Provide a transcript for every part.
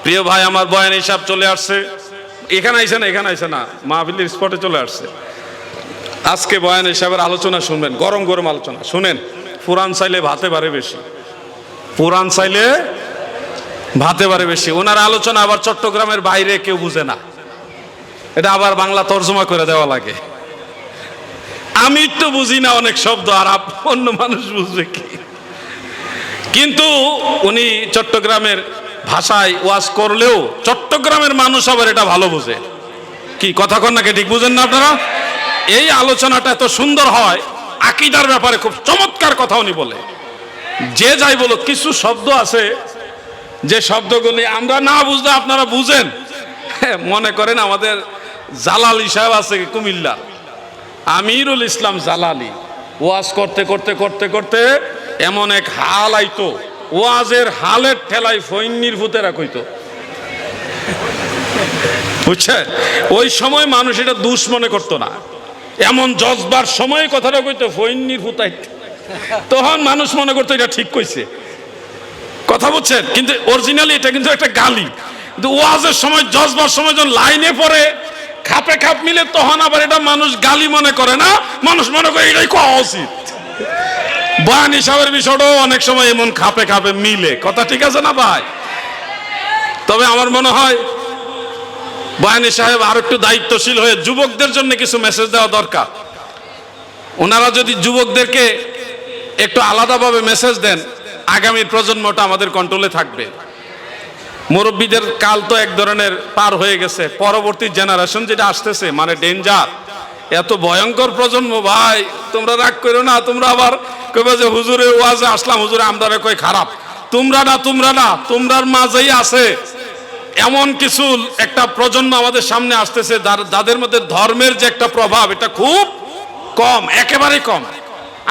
প্রিয় ভাই আমার, বয়ান হিসাব চলে আসছে। এখানে আইসে না, মাহফিলের স্পটে চলে আসছে। আজকে বয়ান হিসাবের আলোচনা শুনবেন, গরম গরম আলোচনা শুনেন। পুরাণ চাইলে ভাতে বাড়ে বেশি, পুরাণ চাইলে ভাতে বাড়ে বেশি। ওনার আলোচনা আবার চট্টগ্রামের বাইরে কেউ বুঝে না, এটা আবার বাংলা তর্জমা করে দেওয়া লাগে। আমি তো বুঝি না অনেক শব্দ, আর অন্য মানুষ বুঝবে কি? কিন্তু উনি চট্টগ্রামের ভাষায় ওয়াজ করলেও চট্টগ্রামের মানুষ আবার এটা ভালো বুঝে। কি কথা কন নাকি? ঠিক বুঝেন না আপনারা? এই আলোচনাটা এত সুন্দর হয়, আকীদার ব্যাপারে খুব চমৎকার কথা উনি বলে। যে যাই বলো, কিছু শব্দ আছে যে শব্দগুলি আমরা না বুঝলে আপনারা বুঝেন। মনে করেন আমাদের জালালি সাহেব আছে কুমিল্লা, আমিরুল ইসলাম জালালি, ওয়াজ করতে করতে করতে করতে এমন এক হাল আইতো, ওয়াজের হালের ঠেলাই ফইন্নির ভূতেরা কইতো, বুঝছে? ওই সময় মানুষ এটা দুষ মনে করতো না, এমন জজবার সময় কথাটা কইতো ফইন্নির ভূতাই, তখন মানুষ মনে করতো এটা ঠিক কইছে, কথা বুঝছেন? কিন্তু অরিজিনালি এটা কিন্তু একটা গালি। কিন্তু ওয়াজের সময়, জজবার সময় যখন লাইনে পড়ে খাপে খাপ মিলে, তখন আবার এটা মানুষ গালি মনে করে না, মানুষ মনে করে এটাই কোয়া উচিত। বয়ান হিসাবের বিষয়টাও অনেক সময় এমন খাপে খাপে মিলে, কথা ঠিক আছে না ভাই? তবে আমার মনে হয় বয়ানি সাহেব আর একটু দায়িত্বশীল হয়ে যুবকদের জন্য কিছু মেসেজ দেওয়া দরকার। ওনারা যদি যুবকদেরকে একটু আলাদাভাবে মেসেজ দেন, আগামী প্রজন্মটা আমাদের কন্ট্রোলে থাকবে। মুরব্বীদের কাল তো এক ধরনের পার হয়ে গেছে, পরবর্তী জেনারেশন যেটা আসতেছে মানে ডেঞ্জার, এত ভয়ঙ্কর প্রজন্ম ভাই। তোমরা রাগ করো না, তোমরা আবার কইবে যে হুজুরের ওয়াজে আসলাম, হুজুরে আমরা কই খারাপ। তোমরা না, তোমরার মাঝেই আছে এমন কিছু একটা প্রজন্ম আমাদের সামনে আসতেছে যাদের মধ্যে ধর্মের যে একটা প্রভাব, এটা খুব কম, একেবারে কম।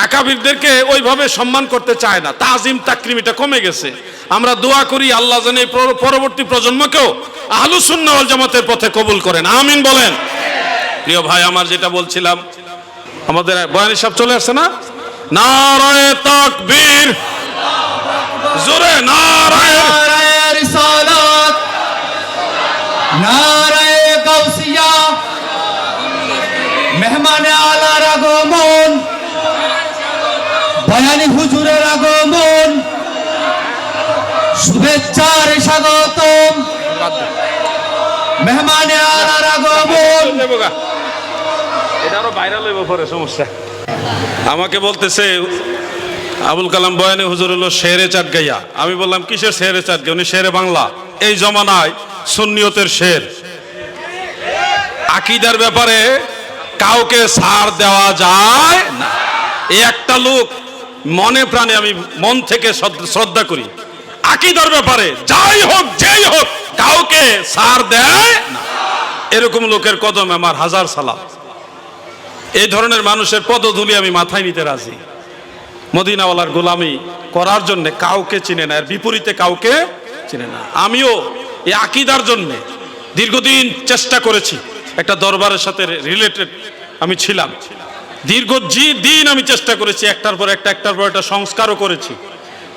আকাবিরদেরকে ওইভাবে সম্মান করতে চায় না, তাজিম তাকরিম এটা কমে গেছে। আমরা দোয়া করি আল্লাহ যেন এই পরবর্তী প্রজন্মকেও আহলুস সুন্নাহ ওয়াল জামাতের পথে কবুল করেন, আমিন বলেন। প্রিয় ভাই আমার, যেটা বলছিলাম, আমাদের বয়ান হিসাব চলে আসছে না? নারায়ে তাকবীর, জোরে নারায়ে রিসালাত, নারায়ে গাউসিয়া, মেহমানে আলার আগমন, বয়ানি হুজুরের আগমন, শুভেচ্ছার স্বাগতম, মেহমানে আলার আগমন। এটা আরো ভাইরাল হইব পরে, সমস্যা। আমাকে বলতেছে আবুল কালাম বয়ানি হুজুর হলো শেরে চাটগাইয়া। আমি বললাম কিসের শেরে চাটগাইয়া? উনি শেরে বাংলা। এই জমানায় সুন্নিয়তের শের। আকীদার ব্যাপারে কাউকে ছাড় দেওয়া যায় না। এই একটা লোক মনে প্রাণে আমি মন থেকে শ্রদ্ধা করি। আকীদার ব্যাপারে যাই হোক যেই হোক কাউকে ছাড় দেয় না, এরকম লোকের কদমে আমার হাজার সালাম। এই ধরনের মানুষের পদধূলি আমি মাথায় নিতে রাজি। মদিনাওয়ালার গোলামি করার জন্য কাউকে চিনে না, এর বিপরীতে কাউকে চিনে না। আমিও এই আকীদার জন্য দীর্ঘদিন চেষ্টা করেছি, একটা দরবারের সাথে রিলেটেড আমি ছিলাম। দীর্ঘদিন আমি চেষ্টা করেছি, একটার পর একটা সংস্কারও করেছি,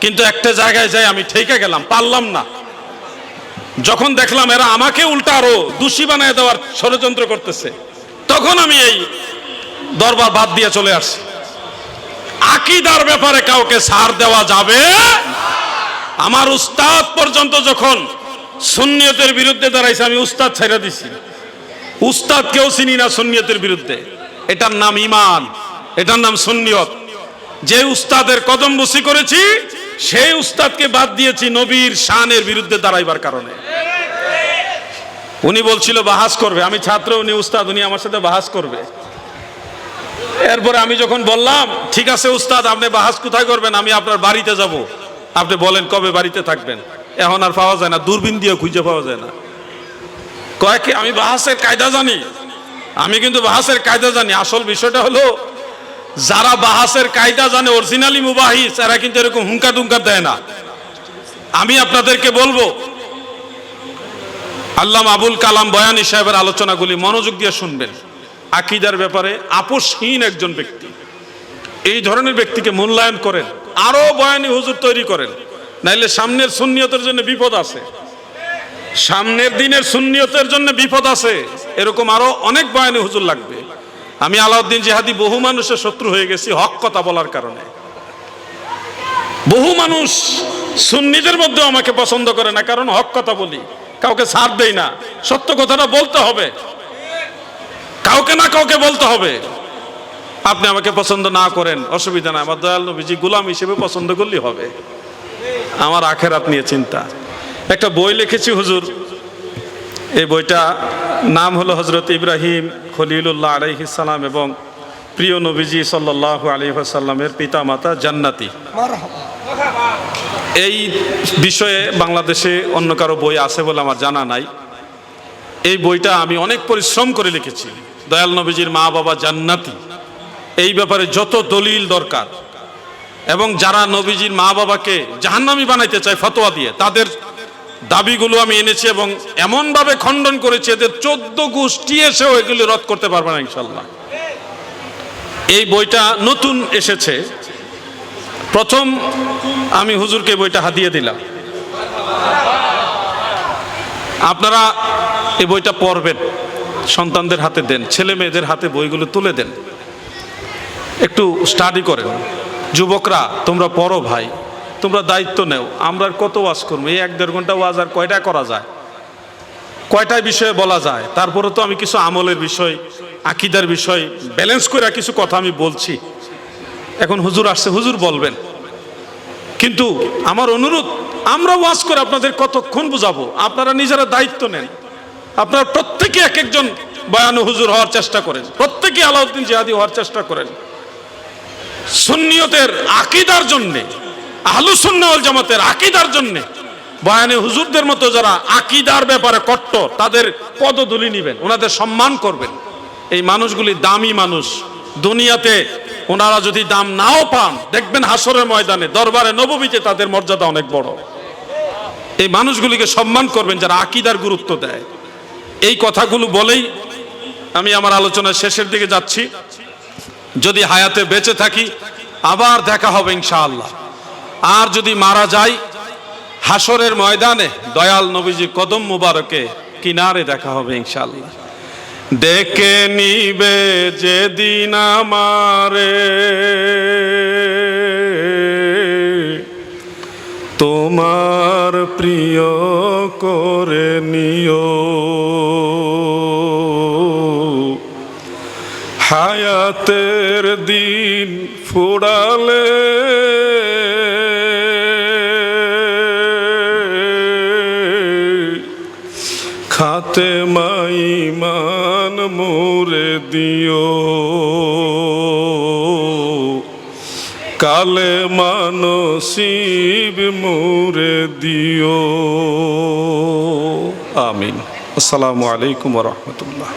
কিন্তু একটা জায়গায় যাই আমি ঠেকে গেলাম, পারলাম না। যখন দেখলাম এরা আমাকে উল্টা আরো দোষী বানায় দেওয়ার ষড়যন্ত্র করতেছে, তখন আমি এই দরবার বাদ দিয়ে চলে আসছি। আকীদার ব্যাপারে কাউকে ছাড় দেওয়া যাবে। আমার উস্তাদ পর্যন্ত যখন সুন্নিয়তের বিরুদ্ধে দাঁড়াইছে, আমি উস্তাদ ছেড়ে দিছি। উস্তাদ কেউ চিনি না সুন্নিয়তের বিরুদ্ধে, এটার নাম ঈমান, এটার নাম সুন্নিয়ত। যে উস্তাদের কদম বসি করেছি, সেই উস্তাদকে বাদ দিয়েছি নবীর শানের বিরুদ্ধে দাঁড়াইবার কারণে। উনি বলছিল বাহাস করবে, আমি ছাত্র, উনি উস্তাদ, উনি আমার সাথে বাহাস করবে। এরপরে আমি যখন বললাম ঠিক আছে উস্তাদ, আপনি বাহাস কোথায় করবেন? আমি আপনার বাড়িতে যাব, আপনি বলেন কবে বাড়িতে থাকবেন। এখন আর পাওয়া যায় না, দূরবীন দিয়ে খুঁজে পাওয়া যায় না। কয় কি আমি বাহাসের কায়দা জানি? আমি কিন্তু বাহাসের কায়দা জানি। আসল বিষয়টা হলো যারা বাহাসের কায়দা জানে, অরিজিনালি মুবাহিস, এরা কিন্তু এরকম হুঙ্কার দুঙ্কার দেয় না। আমি আপনাদেরকে বলবো, আল্লামা আবুল কালাম বয়ানি সাহেবের আলোচনাগুলি মনোযোগ দিয়ে শুনবেন। আকীদার ব্যাপারে আপোষহীন একজন ব্যক্তি। এই ধরনের ব্যক্তিকে মূল্যায়ন করেন, আরো বয়ানি হুজুর তৈরি করেন, নাইলে সামনের সুন্নিয়তের জন্য বিপদ আছে। সামনের দিনের সুন্নিয়তের জন্য বিপদ আছে, এরকম আরো অনেক বয়ানে হুজুর লাগবে। আমি আলাউদ্দিন জিহাদি বহু মানুষের শত্রু হয়ে গেছি হক কথা বলার কারণে। বহু মানুষ সুন্নিদের মধ্যে আমাকে পছন্দ করে না, কারণ হক কথা বলি, কাউকে ছাড় দেই না। সত্য কথাটা বলতে হবে, কাউকে না কাউকে বলতে হবে। আপনি আমাকে পছন্দ না করেন অসুবিধা না, আমার দয়াল নবীজি গোলাম হিসেবে পছন্দ করলেই হবে। আমার আখেরাত নিয়ে চিন্তা। একটা বই লিখেছি হুজুর, এই বইটা নাম হলো হযরত ইব্রাহিম খলিলুল্লাহ আলাইহিস সালাম এবং প্রিয় নবীজি সাল্লাল্লাহু আলাইহি ওয়াসাল্লামের পিতামাতা জান্নাতি। এই বিষয়ে বাংলাদেশে অন্য কারো বই আছে বলে আমার জানা নাই। এই বইটা আমি অনেক পরিশ্রম করে লিখেছি। দয়াল নবীজির মা বাবা জান্নাতি, এই ব্যাপারে যত দলিল দরকার, এবং যারা নবীজির মা বাবাকে জাহান্নামী বানাইতে চায় ফতোয়া দিয়ে, তাদের দাবিগুলো আমি এনেছি এবং এমনভাবে খণ্ডন করেছি এদের 14 গোষ্ঠী এসেও এগুলি রদ করতে পারবে না ইনশাল্লাহ। এই বইটা নতুন এসেছে, প্রথম আমি হুজুরকে বইটা হাদিয়ে দিলাম। আপনারা এই বইটা পড়বেন, সন্তানদের হাতে দেন, ছেলে মেয়েদের হাতে বইগুলো তুলে দেন, একটু স্টাডি করেন। যুবকরা তোমরা পড়ো ভাই, তোমরা দায়িত্ব নেও। আমরা কত ওয়াজ করবো, এই 1-1.5 ঘন্টা ওয়াজ আর কয়টা করা যায়, কয়টায় বিষয়ে বলা যায়? তারপরে তো আমি কিছু আমলের বিষয়, আকীদার বিষয় ব্যালেন্স করে কিছু কথা আমি বলছি। এখন হুজুর আসছে, হুজুর বলবেন, কিন্তু আমার অনুরোধ, আমরা ওয়াজ করে আপনাদের কতক্ষণ বুঝাবো? আপনারা নিজেরা দায়িত্ব নেন। আপনারা প্রত্যেকে এক একজন বয়ান হুজুর হওয়ার চেষ্টা করেন, প্রত্যেকে আলাউদ্দিন জিহাদি হওয়ার চেষ্টা করেন। সুন্নিয়তের আকীদার জন্য, আহলুস সুন্নাহ ওয়াল জামাতের আকীদার জন্য বয়ানে হুজুরদের মতো যারা আকীদার ব্যাপারে কট্টর, তাদের পদধূলি নেবেন, ওনাদের সম্মান করবেন। এই মানুষগুলি দামি মানুষ। দুনিয়াতে ওনারা যদি দাম নাও পান, দেখবেন হাসরের ময়দানে দরবারে নববীতে তাদের মর্যাদা অনেক বড়। এই মানুষগুলিকে সম্মান করবেন যারা আকীদার গুরুত্ব দেয়। এই কথাগুলো বলেই আমি আমার আলোচনার শেষের দিকে যাচ্ছি। যদি হায়াতে বেঁচে থাকি আবার দেখা হবে ইনশাআল্লাহ, আর যদি মারা যাই হাসরের ময়দানে দয়াল নবীজি কদম মুবারকে কিনারে দেখা হবে ইনশাআল্লাহ। ডেকে নিবে যেদিন আমারে তোমার প্রিয় করে নিও, হায়াতের দিন ফুরালে খাতে মাইমান মোরে দিও, কালে মানসিব মোরে দিও। আমিন। আসসালামু আলাইকুম ওয়া রাহমাতুল্লাহ।